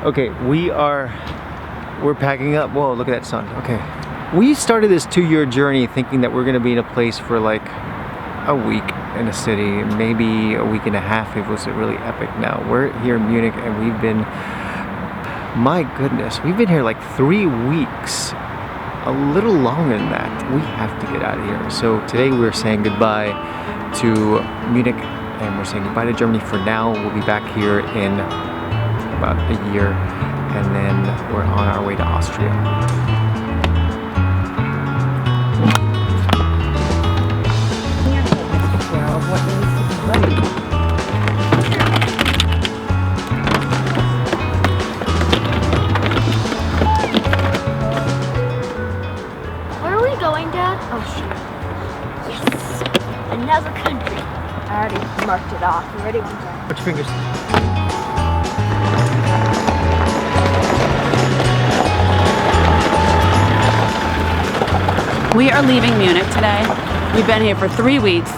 Okay, we're packing up. Whoa, look at that sun. Okay. We started this 2-year journey thinking that we're gonna be in a place for like a week in a city, maybe a week and a half if it was really epic. Now, we're here in Munich and we've been, my goodness, we've been here like 3 weeks. A little longer than that. We have to get out of here. So today we're saying goodbye to Munich and we're saying goodbye to Germany for now. We'll be back here in about a year and then we're on our way to Austria. Another country. I already marked it off. You ready? Put your fingers. We are leaving Munich today. We've been here for 3 weeks.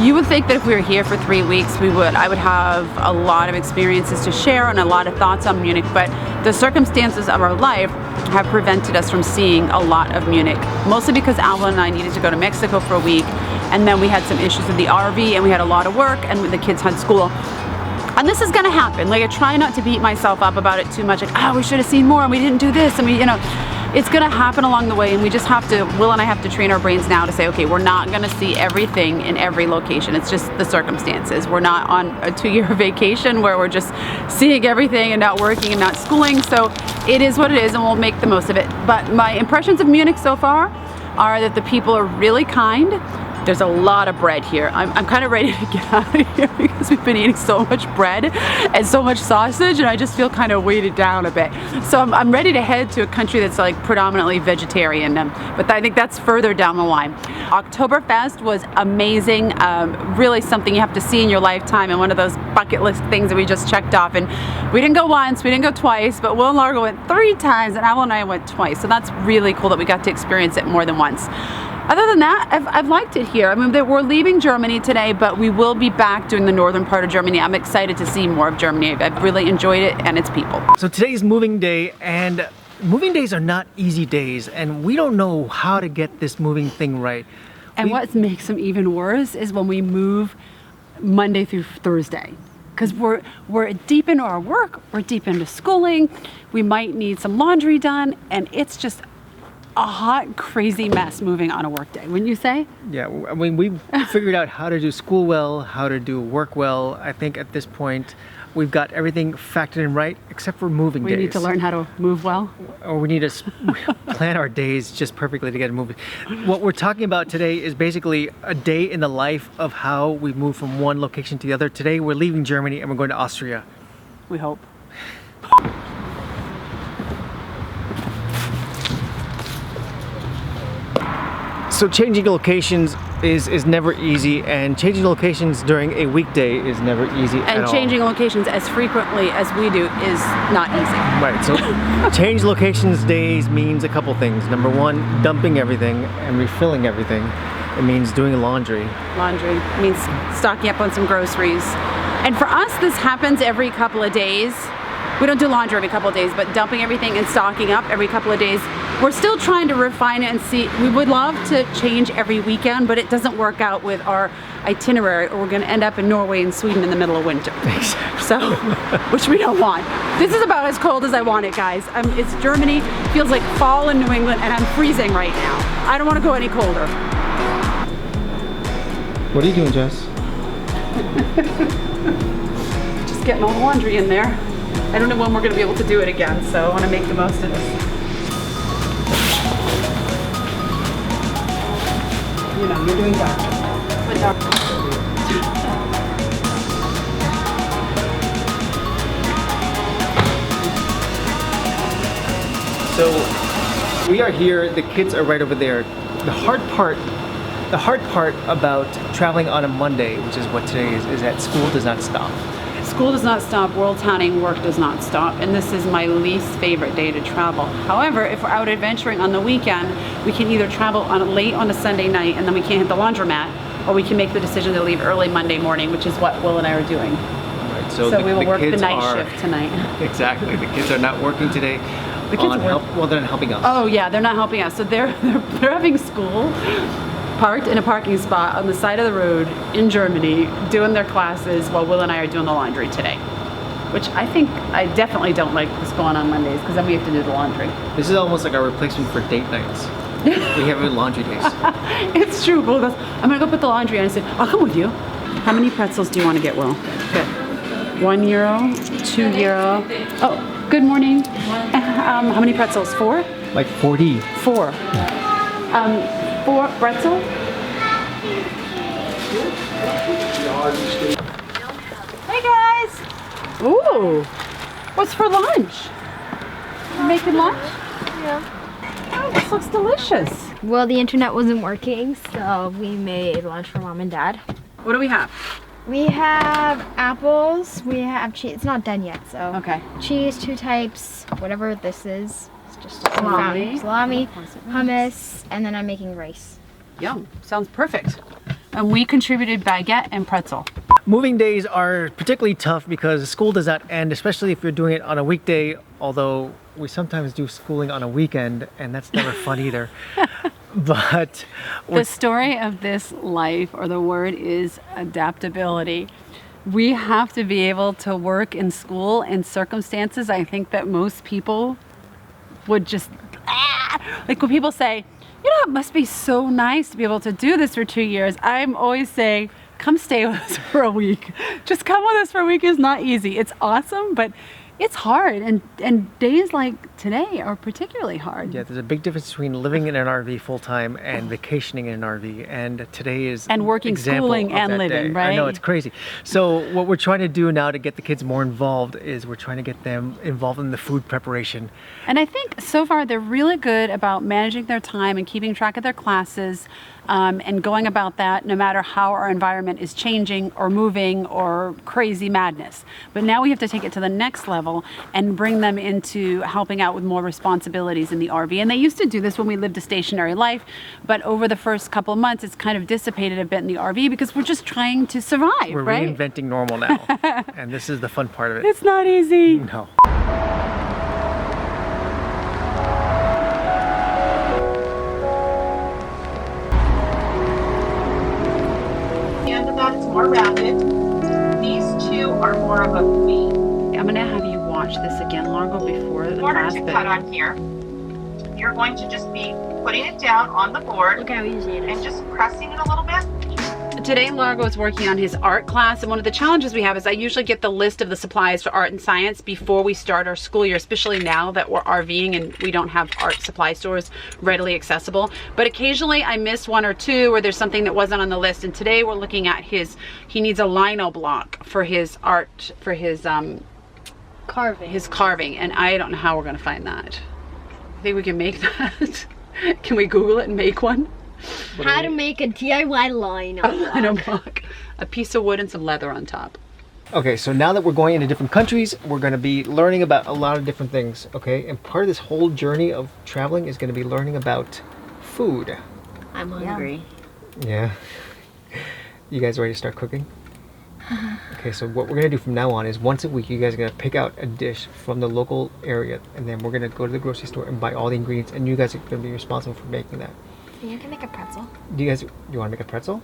You would think that if we were here for 3 weeks, I would have a lot of experiences to share and a lot of thoughts on Munich, but the circumstances of our life have prevented us from seeing a lot of Munich, mostly because Avalon and I needed to go to Mexico for a week, and then we had some issues with the RV, and we had a lot of work, and the kids had school. And this is gonna happen. Like, I try not to beat myself up about it too much, like, oh, we should have seen more, and we didn't do this, and it's gonna happen along the way, and we just have to, Will and I have to train our brains now to say, okay, we're not gonna see everything in every location. It's just the circumstances. We're not on a 2-year vacation where we're just seeing everything and not working and not schooling, so it is what it is, and we'll make the most of it. But my impressions of Munich so far are that the people are really kind. There's a lot of bread here. I'm kind of ready to get out of here because we've been eating so much bread and so much sausage, and I just feel kind of weighted down a bit. So I'm ready to head to a country that's like predominantly vegetarian, but I think that's further down the line. Oktoberfest was amazing, really something you have to see in your lifetime, and one of those bucket list things that we just checked off. And we didn't go once, we didn't go twice, but Will and Largo went 3 times, and Avalon and I went twice. So that's really cool that we got to experience it more than once. Other than that, I've liked it here. I mean, we're leaving Germany today, but we will be back doing the northern part of Germany. I'm excited to see more of Germany. I've really enjoyed it and its people. So today's moving day, and moving days are not easy days, and we don't know how to get this moving thing right. And what makes them even worse is when we move Monday through Thursday. Because we're deep into our work, we're deep into schooling, we might need some laundry done, and it's just a hot, crazy mess moving on a work day, wouldn't you say? Yeah, I mean, we've figured out how to do school well, how to do work well. I think at this point, we've got everything factored in right, except for moving days. We need to learn how to move well. Or we need to plan our days just perfectly to get moving. What we're talking about today is basically a day in the life of how we move from one location to the other. Today, we're leaving Germany and we're going to Austria. We hope. So changing locations is never easy, and changing locations during a weekday is never easy at all. And changing locations as frequently as we do is not easy. Right, so change locations days means a couple things. Number one, dumping everything and refilling everything. It means doing laundry. Laundry means stocking up on some groceries. And for us, this happens every couple of days. We don't do laundry every couple of days, but dumping everything and stocking up every couple of days. We're still trying to refine it and see. We would love to change every weekend, but it doesn't work out with our itinerary, or we're gonna end up in Norway and Sweden in the middle of winter. Exactly. So, which we don't want. This is about as cold as I want it, guys. It's Germany, feels like fall in New England, and I'm freezing right now. I don't wanna go any colder. What are you doing, Jess? Just getting all the laundry in there. I don't know when we're gonna be able to do it again, so I wanna make the most of this. You know, you're doing dark. But dark. So we are here, the kids are right over there. The hard part about traveling on a Monday, which is what today is that school does not stop. School does not stop, WorldTowning work does not stop, and this is my least favorite day to travel. However, if we're out adventuring on the weekend, we can either travel late on a Sunday night and then we can't hit the laundromat, or we can make the decision to leave early Monday morning, which is what Will and I are doing. Right, So, we will work the kids night are, shift tonight. Exactly. The kids are not working today. The kids Well, they're not helping us. Oh yeah, they're not helping us. So they're having school parked in a parking spot on the side of the road in Germany, doing their classes while Will and I are doing the laundry today. Which I definitely don't like this going on Mondays because then we have to do the laundry. This is almost like our replacement for date nights. We have laundry days. It's true. Will goes, I'm gonna go put the laundry on. I said, I'll come with you. How many pretzels do you want to get, Will? Good. €1, €2. Oh, good morning. How many pretzels? 4? Like 40. 4. 4 pretzel? Hey guys! Ooh! What's for lunch? You making lunch? Yeah. Oh, this looks delicious. Well, the internet wasn't working, so we made lunch for Mom and Dad. What do we have? We have apples. We have cheese. It's not done yet, so. Okay. Cheese, 2 types, whatever this is. It's just Salami. Salami, hummus, and then I'm making rice. Yum. Sounds perfect. And we contributed baguette and pretzel. Moving days are particularly tough because school does not end, especially if you're doing it on a weekday, although we sometimes do schooling on a weekend, and that's never fun either. But the story of this life, or the word, is adaptability. We have to be able to work in school in circumstances I think that most people would just, like when people say, you know, it must be so nice to be able to do this for 2 years. I'm always saying, come stay with us for a week. Just come with us for a week is not easy. It's awesome, but it's hard, and days like today are particularly hard. yeah, there's a big difference between living in an RV full time and vacationing in an RV, and today is And working, example schooling, of and that living, day. right? I know, it's crazy. So what we're trying to do now to get the kids more involved is we're trying to get them involved in the food preparation. And I think so far they're really good about managing their time and keeping track of their classes, and going about that no matter how our environment is changing or moving or crazy madness. But now we have to take it to the next level and bring them into helping out with more responsibilities in the RV. And they used to do this when we lived a stationary life, but over the first couple of months it's kind of dissipated a bit in the RV because we're just trying to survive, We're right? reinventing normal now, and this is the fun part of it. It's not easy. No. End of that is more rounded. These two are more of a V. I'm gonna have you watch this again, Largo, before the Order class. to cut on here. You're going to just be putting it down on the board Look how easy it and is. just pressing it a little bit. Today Largo is working on his art class, and one of the challenges we have is I usually get the list of the supplies for art and science before we start our school year, especially now that we're RVing and we don't have art supply stores readily accessible. But occasionally I miss 1 or 2 where there's something that wasn't on the list, and today we're looking at he needs a lino block for his art, for his carving, and I don't know how we're gonna find that. I think we can make that. Can we Google it and make one? How to make a DIY line. Lino block. A piece of wood and some leather on top. Okay, so now that we're going into different countries, we're going to be learning about a lot of different things, okay? And part of this whole journey of traveling is going to be learning about food. I'm hungry. Yeah. You guys ready to start cooking? Okay, so what we're going to do from now on is once a week you guys are going to pick out a dish from the local area, and then we're going to go to the grocery store and buy all the ingredients, and you guys are going to be responsible for making that. You can make a pretzel. Do you want to make a pretzel?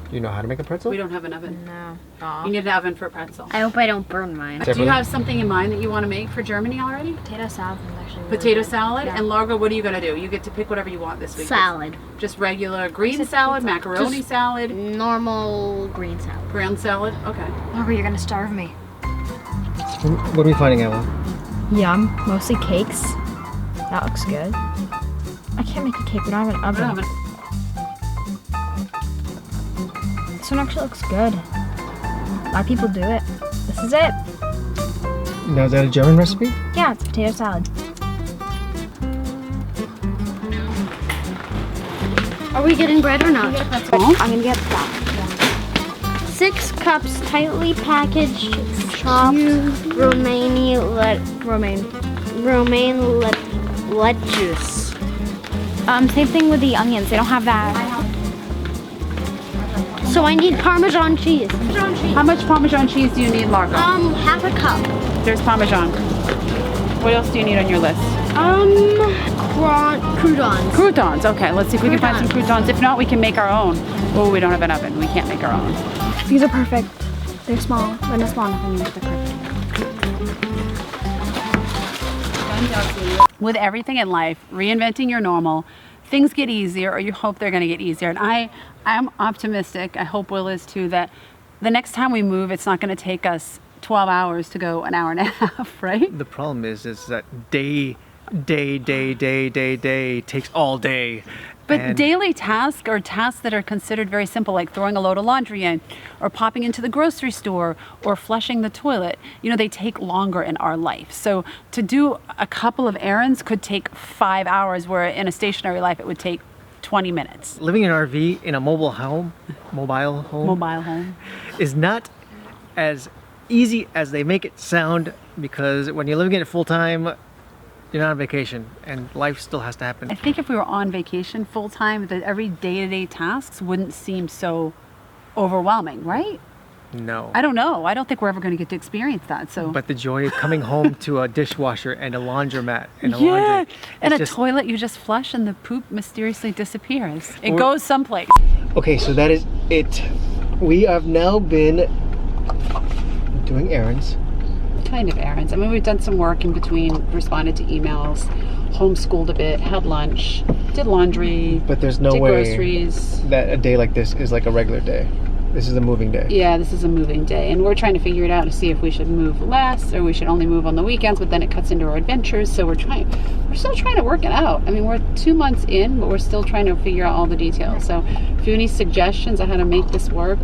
Do you know how to make a pretzel? We don't have an oven. No. You need an oven for a pretzel. I hope I don't burn mine. Do you have something in mind that you want to make for Germany already? Potato salad is actually really Potato good. salad? Yeah. And Largo, what are you going to do? You get to pick whatever you want this week. Salad. Just regular green salad, macaroni Just- salad, Normal green salad. ground salad? Okay. Largo, you're gonna starve me. What are we finding out? Yum. Mostly cakes. That looks good. I can't make a cake. We don't have an I don't oven. have an- This one actually looks good. A lot of people do it. This is it. Now, is that a German recipe? Yeah, it's potato salad. Are we getting bread or not? I'm gonna get that. 6 cups tightly packaged chopped romaine lettuce. Same thing with the onions. They don't have that. So I need Parmesan cheese. How much Parmesan cheese do you need, Largo? Half a cup. There's Parmesan. What else do you need on your list? Croutons. Croutons. Okay, let's see if we can find some croutons. If not, we can make our own. Oh, we don't have an oven. We can't make our own. These are perfect. They're small, but not small enough for me. They're perfect. With everything in life, reinventing your normal, things get easier, or you hope they're going to get easier. And I'm optimistic, I hope Will is too, that the next time we move, it's not going to take us 12 hours to go an hour and a half, right? The problem is that day takes all day. But And daily tasks are tasks that are considered very simple, like throwing a load of laundry in, or popping into the grocery store, or flushing the toilet. You know, they take longer in our life. So to do a couple of errands could take 5 hours, where in a stationary life it would take 20 minutes. living in an RV in a mobile home is not as easy as they make it sound, because when you're living in it full time, you're not on vacation and life still has to happen. I think if we were on vacation full time, that every day-to-day tasks wouldn't seem so overwhelming, right? No. I don't know. I don't think we're ever going to get to experience that. So. But the joy of coming home to a dishwasher and a laundromat and a Yeah, laundry. and it's a just- toilet you just flush and the poop mysteriously disappears. It goes someplace. Okay, so that is it. We have now been doing errands. Kind of errands. I mean, we've done some work in between, responded to emails, homeschooled a bit, had lunch, did laundry, But there's no did way groceries. that a day like this is like a regular day. This is a moving day. Yeah, this is a moving day, and we're trying to figure it out to see if we should move less or we should only move on the weekends, but then it cuts into our adventures, so we're still trying to work it out. I mean, we're 2 months in, but we're still trying to figure out all the details. So if you have any suggestions on how to make this work,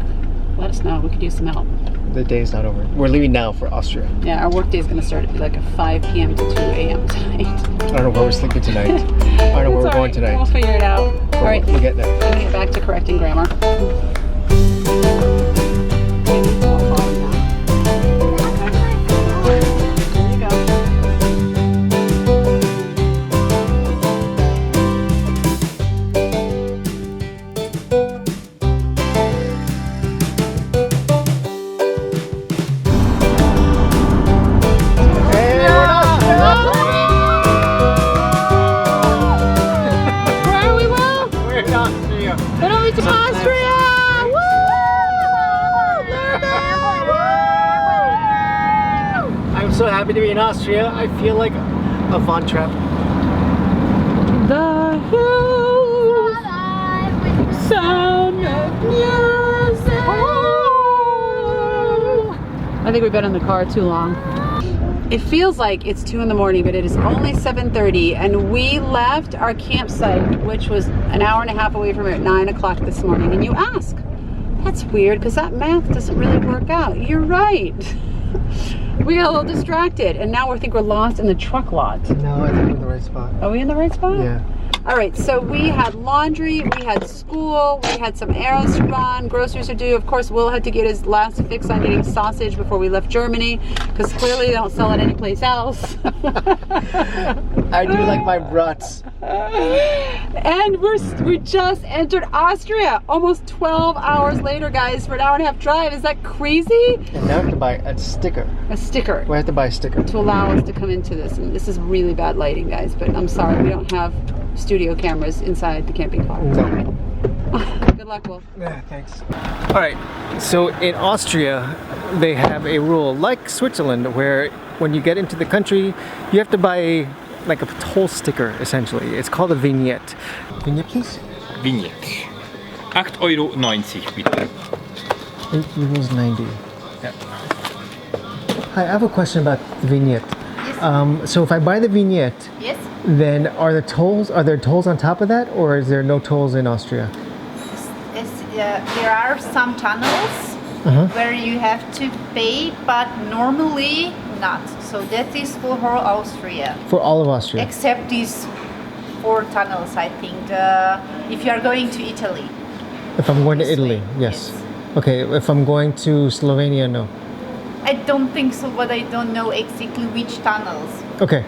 let us know. We could use some help. The day's not over. We're leaving now for Austria. Yeah, our work day is going to start at like a 5 p.m. to 2 a.m. tonight. I don't know where we're sleeping tonight. I don't know where we're going tonight. We'll figure it out. All right, We'll get there. I'm going to get back to correcting grammar. I'm so happy to be in Austria. I feel like a Von Trapp. The hills, sound of music. I think we've been in the car too long. It feels like it's 2 in the morning, but it is only 7:30, and we left our campsite, which was an hour and a half away from here, at 9 o'clock this morning. And you ask, that's weird, because that math doesn't really work out. You're right. We got a little distracted, and now we think we're lost in the truck lot. No, I think we're in the right spot. Are we in the right spot? Yeah. All right, so we had laundry, we had school, we had some errands to run, groceries to do. Of course, Will had to get his last fix on getting sausage before we left Germany, because clearly they don't sell it anyplace else. I do like my brats. And we just entered Austria, almost 12 hours later, guys, for an hour and a half drive. Is that crazy? And now I have to buy a sticker. A sticker We have to buy a sticker. to allow us to come into this. And this is really bad lighting, guys, but I'm sorry, we don't have studio cameras inside the camping car. No. Good luck, Will. Yeah, thanks. All right, so in Austria, they have a rule like Switzerland where when you get into the country, you have to buy like a toll sticker, essentially. It's called a vignette. Vignette, please? Vignette. 8,90 € bitte. 8,90 €. Yeah. Hi, I have a question about the vignette. Yes. So if I buy the vignette, Yes, then are there tolls on top of that, or is there no tolls in Austria? there are some tunnels where you have to pay, but normally not. So that is for whole Austria, For all of Austria? except these 4 tunnels, I think. If you are going to Italy. If I'm going to This Italy, way, yes. Okay, if I'm going to Slovenia, no. I don't think so, but I don't know exactly which tunnels. Okay,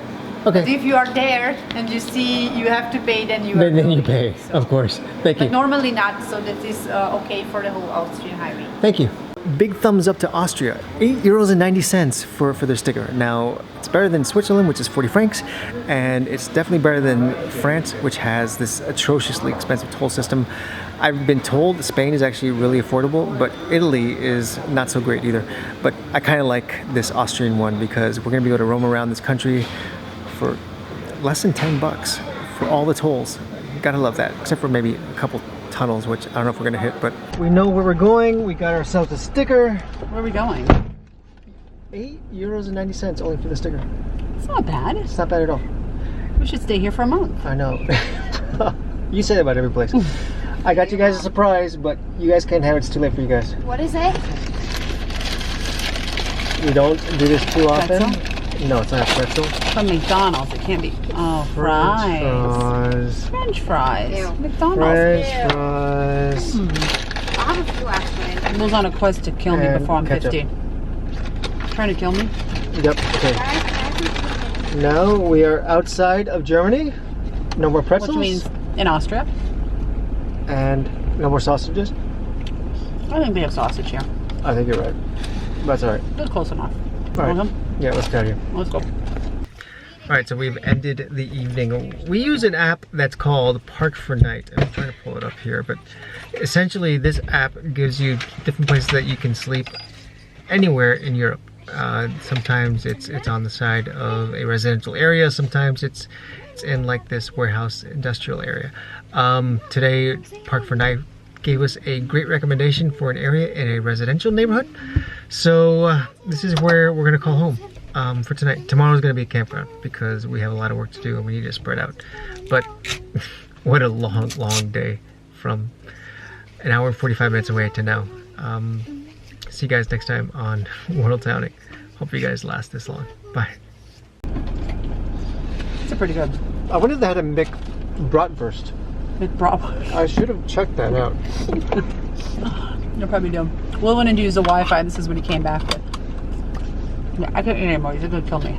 Okay. If you are there and you see you have to pay, then you are Then you going. pay, of course. Thank But you. normally not, so that is okay for the whole Austrian highway. Thank you. Big thumbs up to Austria. €8.90 for their sticker. Now, it's better than Switzerland, which is 40 francs, and it's definitely better than France, which has this atrociously expensive toll system. I've been told Spain is actually really affordable, but Italy is not so great either. But I kind of like this Austrian one because we're going to be able to roam around this country for less than 10 bucks for all the tolls. Gotta love that, except for maybe a couple tunnels, which I don't know if we're gonna hit, but we know where we're going. We got ourselves a sticker. Where are we going? €8.90 only for the sticker. It's not bad. It's not bad at all. We should stay here for a month. I know. You say that about every place. I got you guys a surprise, but you guys can't have it. It's too late for you guys. What is it? We don't do this too often. Pretzel? No, it's not a pretzel. From McDonald's, it can't be. Oh, fries. Fries. French fries. Ew. McDonald's. French fries. I have a few actually. Will's on a quest to kill me And before I'm ketchup. 50. Trying to kill me? Yep, okay. Now we are outside of Germany. No more pretzels. Which means in Austria. And no more sausages. I think they have sausage here. I think you're right. That's alright. That's close enough. All right. Welcome. Yeah, let's get out of here. Let's go. Alright, so we've ended the evening. We use an app that's called Park for Night. I'm trying to pull it up here, but essentially this app gives you different places that you can sleep anywhere in Europe. Sometimes it's on the side of a residential area. Sometimes it's in like this warehouse industrial area. Today, Park for Night gave us a great recommendation for an area in a residential neighborhood. So this is where we're gonna call home for tonight. Tomorrow's gonna be a campground because we have a lot of work to do and we need to spread out. But what a long day from an hour and 45 minutes away to now. See you guys next time on WorldTowning. Hope you guys last this long. Bye. It's pretty good. I wonder if they had a McBratwurst. McBratwurst. I should have checked that out. You'll probably do. Will wanted to use the Wi-Fi. This is what he came back with. Yeah, I couldn't eat anymore. He's gonna kill me.